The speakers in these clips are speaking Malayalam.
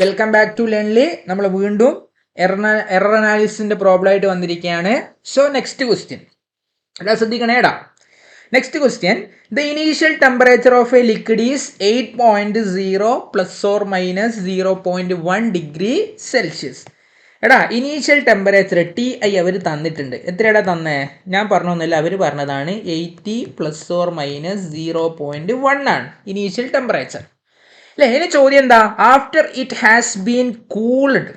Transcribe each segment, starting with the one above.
Welcome back to ലേൺലി. നമ്മൾ വീണ്ടും എറർ അനാലിസിന്റെ പ്രോബ്ലം ആയിട്ട് വന്നിരിക്കുകയാണ്. സോ നെക്സ്റ്റ് ക്വസ്റ്റ്യൻ എടാ ശ്രദ്ധിക്കണേടാ. Next question, the initial temperature of a liquid is 8.0 ± 0.1 degree Celsius. എടാ ഇനീഷ്യൽ ടെമ്പറേച്ചർ TI അവർ തന്നിട്ടുണ്ട്. എത്രയാടാ തന്നേ? ഞാൻ പറഞ്ഞൊന്നുമില്ല, അവർ പറഞ്ഞതാണ് 80 ± 0.1 ആണ് ഇനീഷ്യൽ ടെമ്പറേച്ചർ. അല്ലേ? ഇനി ചോദ്യം എന്താ? After it has been cooled,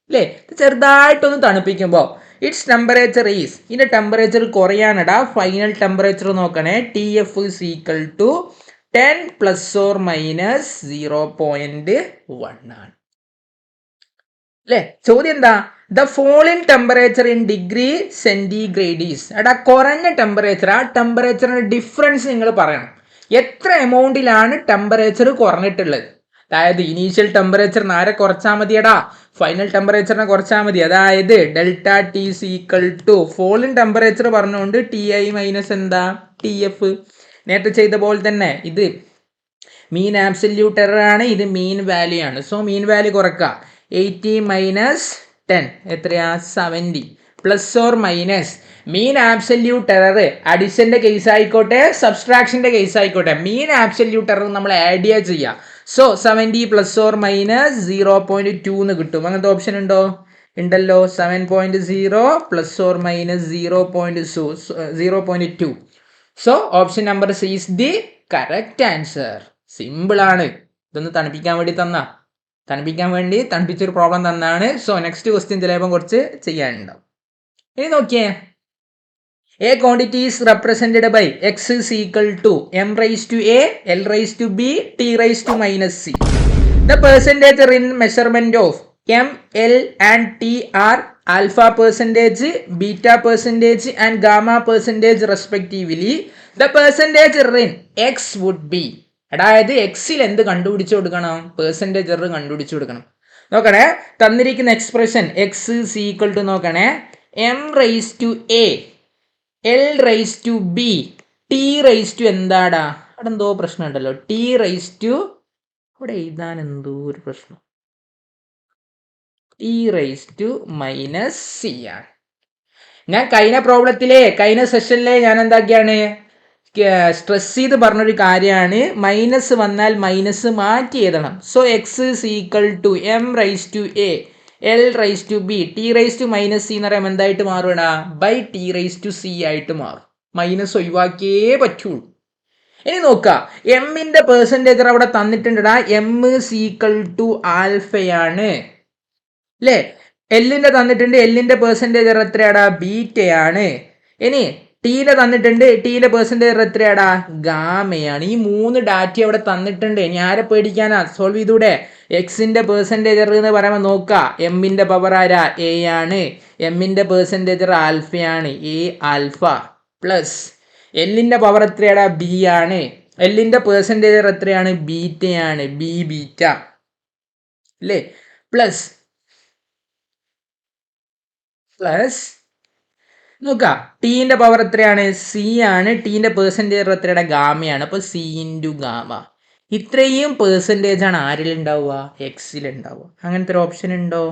അല്ലേ, ചെറുതായിട്ടൊന്ന് തണുപ്പിക്കുമ്പോൾ ഇറ്റ്സ് ടെമ്പറേച്ചർ ഈസ്, ഇതിന്റെ ടെമ്പറേച്ചർ കുറയാനടാ. ഫൈനൽ ടെമ്പറേച്ചർ നോക്കണേ, TF ഈസ് ഈക്വൽ ടു 10 ± 0.1 ആണ്. അല്ലേ? ചോദ്യം എന്താ? The falling temperature in degree centigrade is. എടാ കുറഞ്ഞ ടെമ്പറേച്ചർ, ആ ടെമ്പറേച്ചറിന്റെ ഡിഫറൻസ് നിങ്ങൾ പറയണം. എത്ര എമൗണ്ടിലാണ് ടെമ്പറേച്ചർ കുറഞ്ഞിട്ടുള്ളത്? അതായത് ഇനീഷ്യൽ ടെമ്പറേച്ചർ ആരെ കുറച്ചാൽ മതിയടാ? ഫൈനൽ ടെമ്പറേച്ചറിനെ കുറച്ചാൽ മതി. അതായത് delta T is equal to falling temperature പറഞ്ഞുകൊണ്ട് TI മൈനസ് എന്താ? TF. നേരത്തെ ചെയ്ത പോലെ തന്നെ ഇത് മീൻ ആബ്സല്യൂട്ട് എറർ ആണ്, ഇത് മീൻ വാല്യൂ ആണ്. സോ മീൻ വാല്യൂ കുറക്കുക. 80 - 10 എത്രയാ? 70 ± മീൻ ആബ്സല്യൂട്ട് എറർ അഡിഷന്റെ കേസ് ആയിക്കോട്ടെ സബ്സ്ട്രാക്ഷന്റെ കേസ് ആയിക്കോട്ടെ, മീൻ ആബ്സല്യൂട്ട് എറർ നമ്മൾ ആഡ് ചെയ്യുക. സോ 70 ± 0.2 എന്ന് കിട്ടും. അങ്ങനത്തെ ഓപ്ഷൻ ഉണ്ടോ? ഉണ്ടല്ലോ. 7.0 ± 0.2. So option number C is the correct answer. Simple ആണ്. ഇതൊന്ന് തണുപ്പിക്കാൻ വേണ്ടി തണുപ്പിച്ചൊരു പ്രോബ്ലം തന്നാണ്. സോ നെക്സ്റ്റ് ക്വസ്റ്റ്യൻ ചിലപ്പം കുറച്ച് ചെയ്യാനുണ്ടാവും. ഇനി നോക്കിയേ, A quantity is represented by x is equal to m raised to a, l raised to b, t raised to -c. The percentage in measurement of m, l and t are alpha percentage, beta percentage and gamma percentage respectively. The percentage in x would be. അതായത് എക്സിൽ എന്ത് കണ്ടുപിടിച്ചു കൊടുക്കണം? പെർസെൻറ്റേജ് എറർ കണ്ടുപിടിച്ചു കൊടുക്കണം. നോക്കണേ, തന്നിരിക്കുന്ന expression x is equal to നോക്കണേ, m raised to a, L raised to b, T raised to എന്താടാ? അവിടെ എന്തോ പ്രശ്നം ഉണ്ടല്ലോ. T raised to, അവിടെ എഴുതാൻ എന്തോ ഒരു പ്രശ്നം. T raised to -c ആണ്. ഞാൻ കഴിഞ്ഞ സെഷനിലെ ഞാൻ എന്താക്കിയാണ് സ്ട്രെസ് ചെയ്ത് പറഞ്ഞൊരു കാര്യമാണ്, മൈനസ് വന്നാൽ മൈനസ് മാറ്റി എഴുതണം. So x is equal to m raised to a, L raised to b, T raised to -c എന്ന് പറയുമ്പോൾ എന്തായിട്ട് മാറുകടാ? By T raised to c ആയിട്ട് മാറും. മൈനസ് ഒഴിവാക്കിയേ പറ്റുള്ളൂ. ഇനി നോക്കുക, എമ്മിന്റെ പെർസെൻറ്റേജർ അവിടെ തന്നിട്ടുണ്ടടാ. m is equal to ആൽഫയാണ്, അല്ലേ? എല്ലിന്റെ തന്നിട്ടുണ്ട്, എല്ലിന്റെ പെർസെൻറ്റേജർ എത്രയാടാ? ബീറ്റയാണ്. ഇനി ടീനെ തന്നിട്ടുണ്ട്, ടീന്റെ പെർസെൻറ്റേജർ എത്രയാടാ? ഗാമയാണ്. ഈ 3 ഡാറ്റ അവിടെ തന്നിട്ടുണ്ട്. ഇനി ആരെ പേടിക്കാനാ? സോൾവ് ചെയ്തൂടെ? എക്സിന്റെ പെർസെൻറ്റേജർ എന്ന് പറയുമ്പോൾ നോക്കുക, എമ്മിന്റെ പവർ ആരാ? എ ആണ്. എമ്മിന്റെ പെർസെൻറ്റേജർ ആൽഫയാണ്, എ ആൽഫ പ്ലസ് എല്ലിന്റെ പവർ എത്രയാടാ? ബി ആണ്. എല്ലിന്റെ പെർസെൻറ്റേജർ എത്രയാണ്? ബീറ്റയാണ്, ബി ബീറ്റ, അല്ലേ? പ്ലസ് നോക്കുക, ടീന്റെ പവർ എത്രയാണ്? സി ആണ്. ടീന്റെ പെർസെൻറ്റേജ് എത്രയുടെ? ഗാമയാണ്. അപ്പോൾ സി ഇൻറ്റു ഗാമ. ഇത്രയും പെർസെൻറ്റേജ് ആണ് ആരിലുണ്ടാവുക? എക്സിൽ ഉണ്ടാവുക. അങ്ങനത്തെ ഒരു ഓപ്ഷൻ ഉണ്ടോ?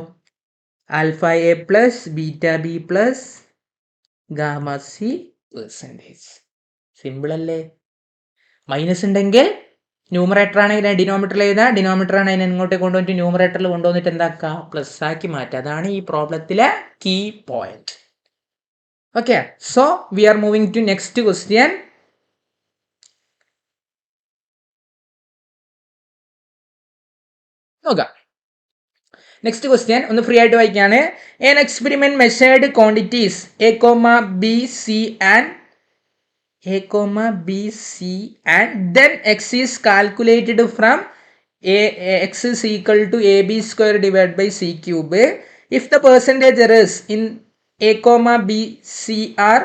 Alpha A plus beta B plus gamma C percentage. Simple അല്ലേ? മൈനസ് ഉണ്ടെങ്കിൽ ന്യൂമറേറ്റർ ആണെങ്കിൽ ഡിനോമിനേറ്ററിൽ എഴുതാം, ഡിനോമിനേറ്റർ ആണ് അതിനെ ഇങ്ങോട്ട് കൊണ്ടുവന്നിട്ട് ന്യൂമറേറ്ററിൽ കൊണ്ടുവന്നിട്ട് എന്താക്കുക? പ്ലസ് ആക്കി മാറ്റുക. അതാണ് ഈ പ്രോബ്ലത്തിലെ key point. Okay, so we are moving to next question. നോക്കുക, നെക്സ്റ്റ് ക്വസ്റ്റ്യൻ ഒന്ന് ഫ്രീ ആയിട്ട് വായിക്കുകയാണ്. An experiment measured quantities a, b, c and then x is calculated from x is equal to ab square divided by c cube. If the percentage errors in a, b, c are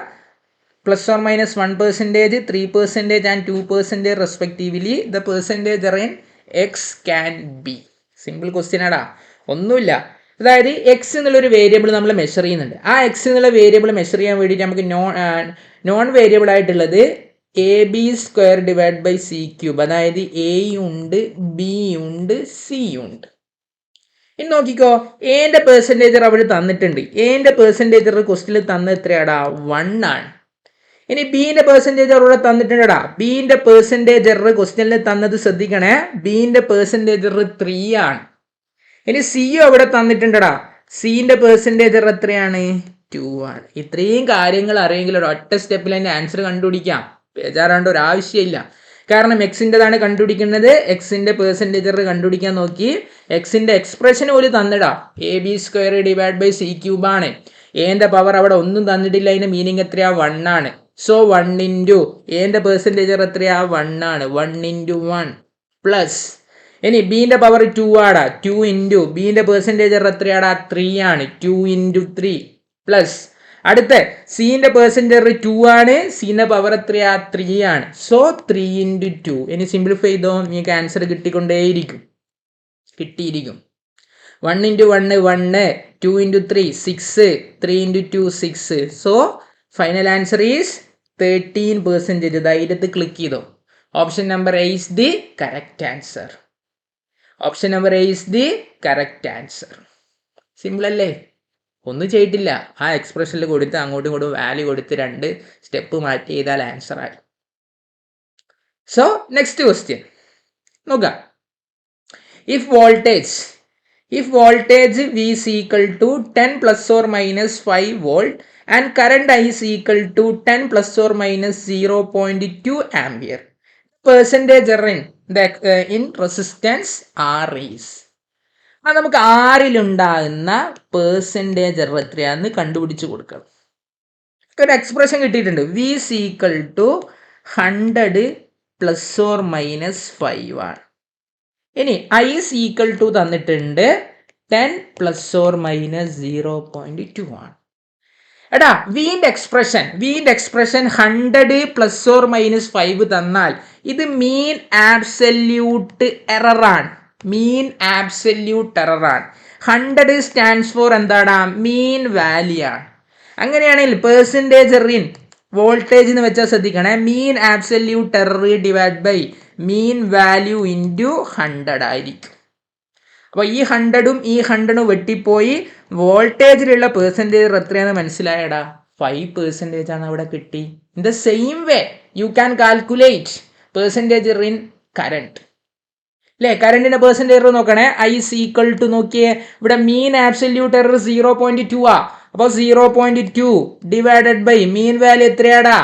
±1%, 3% and 2% respectively, the percentage error in x can be. Simple question ആടാ, ഒന്നുമില്ല. അതായത് എക്സ് എന്നുള്ളൊരു വേരിയബിൾ നമ്മൾ മെഷർ ചെയ്യുന്നുണ്ട്. ആ എക്സ് എന്നുള്ള വേരിയബിൾ മെഷർ ചെയ്യാൻ വേണ്ടിയിട്ട് നമുക്ക് നോൺ വേരിയബിൾ ആയിട്ടുള്ളത് AB square divide by C cube. അതായത് എ ഉണ്ട്, ബി ഉണ്ട്, സി ഉണ്ട്. ഇനി നോക്കിക്കോ, എന്റെ പെർസെൻറ്റേജർ അവിടെ തന്നിട്ടുണ്ട്. എന്റെ പെർസെൻറ്റേജർ ക്വസ്റ്റിൽ തന്ന എത്രയാടാ? 1 ആണ്. ഇനി ബിന്റെ പെർസെൻറ്റേജ് അവിടെ തന്നിട്ടുണ്ടടാ. ബിന്റെ പെർസെൻറ്റേജർ ക്വസ്റ്റ്യനിൽ തന്നത് ശ്രദ്ധിക്കണേ, ബിന്റെ പെർസെൻറ്റേജർ 3 ആണ്. ഇനി സിയും അവിടെ തന്നിട്ടുണ്ടടാ. സിന്റെ പെർസെൻറ്റേജർ എത്രയാണ്? 2 ആണ്. ഇത്രയും കാര്യങ്ങൾ അറിയെങ്കിൽ ഒരു ഒറ്റ സ്റ്റെപ്പിൽ തന്നെ ആൻസർ കണ്ടുപിടിക്കാം. ബേജാറാണ്ട് ഒരു ആവശ്യമില്ല. കാരണം എക്സിൻ്റെതാണ് കണ്ടുപിടിക്കുന്നത്. എക്സിന്റെ പെർസെൻറ്റേജർ കണ്ടുപിടിക്കാൻ നോക്കി. എക്സിന്റെ എക്സ്പ്രഷൻ പോലും തന്നിടാ. AB² ഡിവൈഡ് ബൈ C³ ആണ്. എന്റെ പവർ അവിടെ ഒന്നും തന്നിട്ടില്ല. അതിന്റെ മീനിങ് എത്രയാ? 1 ആണ്. സോ 1 ഇൻറ്റു എന്റെ പെർസെൻറ്റേജർ എത്രയാ? 1 ആണ്. 1 ഇൻറ്റു 1 പ്ലസ്, ഇനി ബിന്റെ പവർ 2 ആടാ. 2 ഇൻറ്റു ബിന്റെ പെർസെൻറ്റേജർ എത്രയാടാ? 3 ആണ്. 2 ഇൻറ്റു 3 പ്ലസ്, അടുത്ത സിന്റെ പെർസെൻറ്റേജർ 2 ആണ്. സിന്റെ പവർ എത്രയാ? 3 ആണ്. So 3 into 2. ഇനി സിംപ്ലിഫൈ ചെയ്തോ, നിങ്ങൾക്ക് ആൻസർ കിട്ടിക്കൊണ്ടേയിരിക്കും. കിട്ടിയിരിക്കും. 1 into 1 1, 2 into 3 6, 3 into 2 6. So final answer is 13%. ധൈര്യത്തിൽ ക്ലിക്ക് ചെയ്തോ. Option number A is the correct answer. Option number A is the correct answer. Simple അല്ലേ? ഒന്നും ചെയ്തിട്ടില്ല. ആ എക്സ്പ്രഷനിൽ കൊടുത്ത് അങ്ങോട്ടും ഇങ്ങോട്ടും വാല്യൂ കൊടുത്ത് 2 സ്റ്റെപ്പ് മാറ്റി ചെയ്താൽ ആൻസർ ആയി. സോ നെക്സ്റ്റ് ക്വസ്റ്റ്യൻ നോക്കാം. If voltage V is equal to 10 plus or minus 5 volt and current I is equal to 10 plus or minus 0.2 ampere, percentage in resistance R is. അത് നമുക്ക് ആറിലുണ്ടാകുന്ന പെർസെൻറ്റേജ് എത്രയാണെന്ന് കണ്ടുപിടിച്ച് കൊടുക്കണം. ഒരു എക്സ്പ്രഷൻ കിട്ടിയിട്ടുണ്ട്. V is equal to 100 plus or minus 5 ആണ്. ഇനി I is equal to തന്നിട്ടുണ്ട് 10 plus or minus 0.2 ആണ്. എടാ വിന്റെ എക്സ്പ്രഷൻ 100 plus or minus 5 തന്നാൽ ഇത് മീൻ ആബ്സല്യൂട്ട് എറർ ആണ്. 100 സ്റ്റാൻഡ്സ് ഫോർ എന്താടാ? മീൻ വാല്യൂ ആണ്. അങ്ങനെയാണെങ്കിൽ പെർസെൻറ്റേജ് ഇൻ വോൾട്ടേജ് എന്ന് വെച്ചാൽ ശ്രദ്ധിക്കണേ, mean absolute error divide by mean value into 100 ആയിരിക്കും. അപ്പോൾ ഈ 100ഉം ഈ 100ഉം വെട്ടിപ്പോയി വോൾട്ടേജിലുള്ള പെർസെൻറ്റേജ് എത്രയാണെന്ന് മനസ്സിലായടാ? 5% ആണ് അവിടെ കിട്ടി. In the same way you can calculate percentage in current അല്ലേ? കറണ്ടിന്റെ പെർസെൻറ്റേജ് നോക്കണേ. I is equal to നോക്കിയേ, ഇവിടെ മീൻ ആബ്സല്യൂട്ട് എറർ 0.2 ആ. അപ്പോൾ 0.2 ഡിവൈഡഡ് ബൈ മീൻ വാല്യൂ എത്രയാടാ?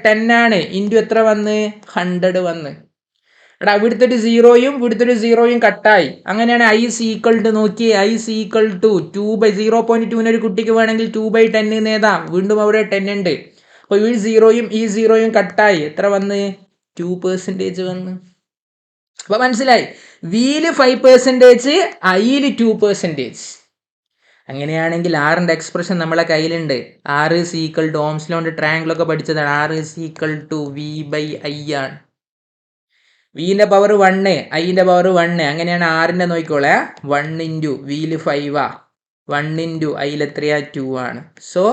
10 ആണ്. ഇൻറ്റു എത്ര വന്ന്? 100 വന്ന്. എടാ ഇവിടുത്തെ ഒരു 0യും കട്ടായി. അങ്ങനെയാണ് I is equal to നോക്കിയേ, I is equal to 2/0.2 ഒരു കുട്ടിക്ക് വേണമെങ്കിൽ 2/10 എന്ന് എഴുതാം. വീണ്ടും അവിടെ 10 ഉണ്ട്. അപ്പോൾ ഈ 0യും കട്ടായി. എത്ര വന്ന്? 2% വന്ന്. അപ്പൊ മനസ്സിലായി, വിയില് 5%, ഐയില് 2%. അങ്ങനെയാണെങ്കിൽ ആറിന്റെ എക്സ്പ്രഷൻ നമ്മളെ കയ്യിലുണ്ട്. R is equal to Ohm's ലോന്റെ ട്രയാങ്കിൾ ഒക്കെ പഠിച്ചതാണ്. R is equal to V/I ആണ്. വിന്റെ പവർ 1, ഐന്റെ പവർ 1. അങ്ങനെയാണ് ആറിന്റെ നോക്കിക്കോളെ. 1 ഇൻറ്റു വിയില് 5 ആ. 1 ഇൻറ്റു ഐയിൽ എത്രയാ? 2 ആണ്. So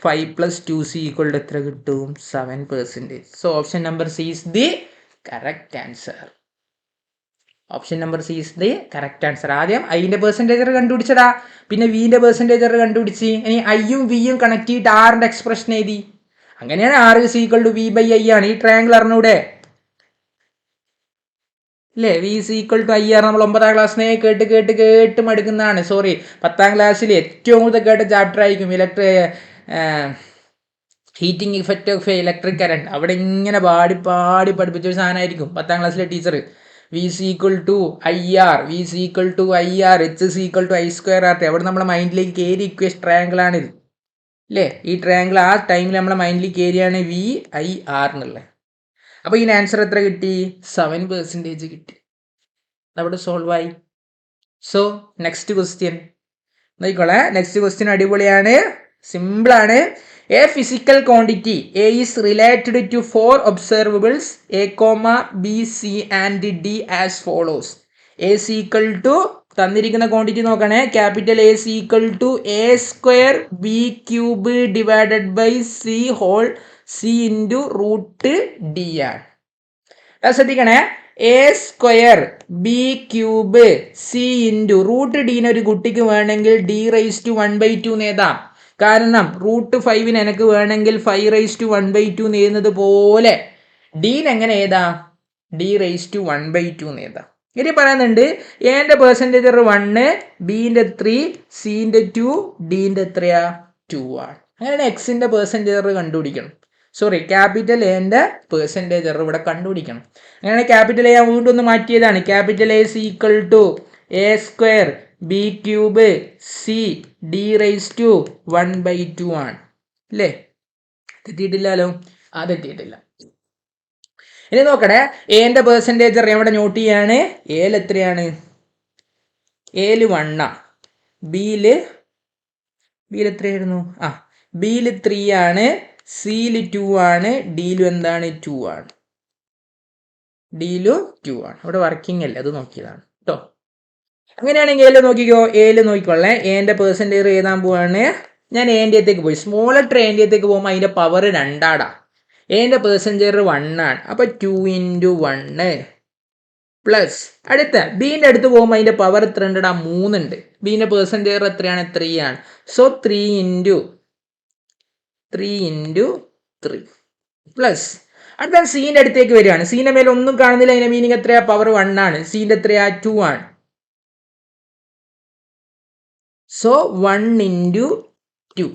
5 plus 2 is equal to എത്ര കിട്ടും? 7%. So option number C is the correct answer. Option number C is the correct answer. ആദ്യം ഐന്റെ പെർസെൻറ്റേജർ കണ്ടുപിടിച്ചടാ, പിന്നെ വിന്റെ പെർസെൻറ്റേജർ കണ്ടുപിടിച്ച്, ഇനി ഐയും വിയും കണക്ട് ചെയ്തിട്ട് ആറിന്റെ എക്സ്പ്രഷൻ എഴുതി. അങ്ങനെയാണ് R is equal to V/I ആണ്. ഈ ട്രയാങ്കിൾ അറിഞ്ഞൂടെ അല്ലേ? V is equal to I ആണ്. നമ്മൾ 9ാം ക്ലാസ്സിനെ കേട്ട് മടുക്കുന്നതാണ്. സോറി, 10ാം ക്ലാസ്സിൽ ഏറ്റവും കൂടുതൽ കേട്ട ചാപ്റ്റർ ആയിരിക്കും heating effect of electric current. അവിടെ ഇങ്ങനെ പാടി പഠിപ്പിച്ചൊരു സാധനമായിരിക്കും 10ാം ക്ലാസ്സിലെ teacher. V is equal to IR, H is equal to I²RT. അവിടെ നമ്മളെ മൈൻഡിലേക്ക് കയറി ഇക്വേഷൻ ട്രയാങ്കിൾ ആണിത് അല്ലേ? ഈ ട്രയാങ്കിൾ ആ ടൈമിൽ നമ്മളെ മൈൻഡിലേക്ക് കയറിയാണ് VIR എന്നുള്ളത്. അപ്പോൾ ഇതിന് ആൻസർ എത്ര കിട്ടി? 7% കിട്ടി. അവിടെ സോൾവ് ആയി. സോ നെക്സ്റ്റ് ക്വസ്റ്റ്യൻ നോക്കിക്കോളെ. നെക്സ്റ്റ് ക്വസ്റ്റ്യൻ അടിപൊളിയാണ്, സിമ്പിളാണ്. A physical quantity A is related to 4 observables A, B, C and D as follows. A is equal to തന്നിരിക്കുന്ന ക്വാണ്ടിറ്റി നോക്കണേ. Capital A is equal to A² B³ divided by C into √D ആണ്. ശ്രദ്ധിക്കണേ, A square B cube C into root ഡീനെ ഒരു കുട്ടിക്ക് വേണമെങ്കിൽ ഡി റൈസ് ടു 1/2 നേതാം. കാരണം റൂട്ട് 5 എനിക്ക് വേണമെങ്കിൽ 5 റൈസ് ടു 1/2 നേടുന്നത് പോലെ ഡീൻ എങ്ങനെ ഏതാ ഡി റൈസ് ടു 1/2 നേതാം. ഇനി പറയുന്നുണ്ട് എന്റെ പെർസെൻറ്റേജ് 1, ബിന്റെ 3, സിന്റെ 2, ഡിന്റെ എത്രയാ 2 ആണ്. അങ്ങനെയാണ് എക്സിന്റെ പെർസെൻറ്റേജ് കണ്ടുപിടിക്കണം. സോറി, ക്യാപിറ്റൽ എന്റെ പെർസെൻറ്റേജ് ഇവിടെ കണ്ടുപിടിക്കണം. അങ്ങനെ ക്യാപിറ്റൽ എ വീണ്ടും ഒന്ന് മാറ്റിയതാണ്. Capital A is equal to A square B cube C D raise to 1/2 ആണ്. അല്ലേ? തെറ്റിയിട്ടില്ലല്ലോ? തെറ്റിയിട്ടില്ല. ഇനി നോക്കണേ, എന്റെ പെർസെൻറ്റേജ് എവിടെ നോട്ട് ചെയ്യാണ്? എയിൽ എത്രയാണ്? എയിൽ 1 ബിയില് എത്രയായിരുന്നു? ബിയിൽ 3 ആണ്, സിയിൽ 2 ആണ്, ഡിയിലും എന്താണ് 2 ആണ്. ഡിയിലും 2 ആണ്. ഇവിടെ വർക്കിംഗ് അല്ലേ, അത് നോക്കിയതാണ് കേട്ടോ. അങ്ങനെയാണെങ്കിൽ എയിൽ നോക്കിക്കോ. എയിൽ നോക്കിക്കോളേ, എന്റെ പെർസെൻറ്റേജ് എഴുതാൻ പോവാണ്. ഞാൻ എന്റെ അടുത്തേക്ക് പോയി. സ്മോൾ ലെറ്റർ എന്റെ അടുത്തേക്ക് പോകുമ്പോൾ അതിന്റെ പവർ 2 എന്റെ പെർസെൻറ്റേജ് 1 ആണ്. അപ്പൊ 2 × 1 പ്ലസ് അടുത്ത ബിന്റെ അടുത്ത് പോകുമ്പോൾ അതിന്റെ പവർ എത്ര ഉണ്ട്? 3 ഉണ്ട്. ബിന്റെ പെർസെൻറ്റേജ് എത്രയാണ്? 3 ആണ്. സോ 3 × 3 പ്ലസ് അടുത്ത സീന്റെ അടുത്തേക്ക് വരികയാണ്. സീന്റെ മേലെ ഒന്നും കാണുന്നില്ല. അതിന്റെ മീനിങ് എത്രയാ? പവർ 1 ആണ്. സീന്റെ എത്രയാ? 2 ആണ്. സോ 1 × 2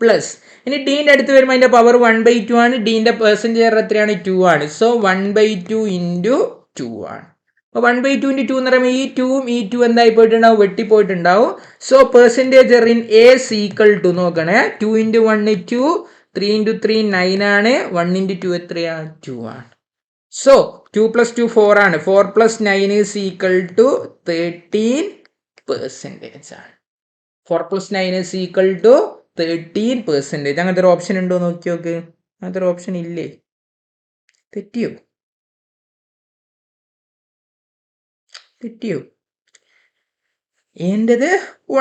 പ്ലസ് ഇനി ഡീന്റെ അടുത്ത് വരുമ്പോൾ അതിന്റെ പവർ 1/2 ആണ്. ഡീന്റെ പെർസെൻറ്റേജ് എത്രയാണ്? 2 ആണ്. സോ 1/2 × 2 ആണ്. അപ്പോൾ 1/2 × 2 എന്ന് പറയുമ്പോൾ ഈ 2ഉം ഈ 2 എന്തായി പോയിട്ടുണ്ടാവും? വെട്ടിപ്പോയിട്ടുണ്ടാവും. So percentage in A equal to നോക്കണേ, 2 × 1 2, 3 × 3 9 ആണ്, 1 × 2 എത്രയാ? 2 ആണ്. സോ 2 + 2 4 ആണ്. 4 + 9 is equal to 13% ആണ്. 4 + 9 is equal to 13%. അങ്ങനത്തെ ഒരു ഓപ്ഷൻ ഉണ്ടോ നോക്കി നോക്ക്. അങ്ങനത്തെ ഒരു ഓപ്ഷൻ ഇല്ലേ? തെറ്റിയോ? എന്റേത്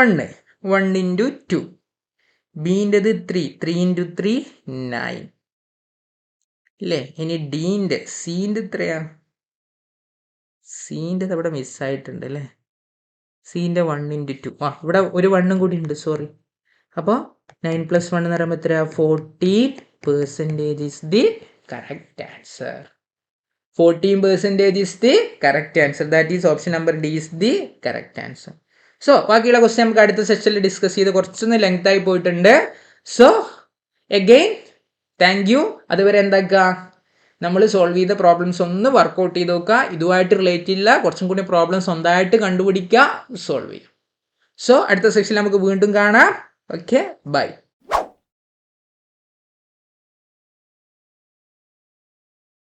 1 × 2, ബിൻ്റെത് 3 × 3 9 അല്ലേ? ഇനി ഡീൻ്റെ സീൻ്റെ എത്രയാ? സീൻ്റെ അവിടെ മിസ്സായിട്ടുണ്ട് അല്ലേ? സീൻ്റെ 1 × 2. ഇവിടെ ഒരു 1 കൂടി ഉണ്ട്, സോറി. അപ്പോൾ 9 + 1 എന്ന് പറയുമ്പോൾ എത്രയാ? 14% is the correct answer. 14% is the correct answer. That is option number D is the correct answer. So ബാക്കിയുള്ള ക്വസ്റ്റ്യൻ നമുക്ക് അടുത്ത സെഷനിൽ ഡിസ്കസ് ചെയ്ത് കുറച്ചൊന്ന് ലെങ്ത് ആയി പോയിട്ടുണ്ട്. So again thank you. അതുവരെ എന്താക്കുക, നമ്മൾ സോൾവ് ചെയ്ത പ്രോബ്ലംസ് ഒന്ന് വർക്ക്ഔട്ട് ചെയ്ത് നോക്കുക. ഇതുമായിട്ട് റിലേറ്റ് ഇല്ല, കുറച്ചും കൂടി പ്രോബ്ലംസ് സ്വന്തമായിട്ട് കണ്ടുപിടിക്കുക, സോൾവ് ചെയ്യുക. സോ അടുത്ത സെഷനിൽ നമുക്ക് വീണ്ടും കാണാം. Okay, by.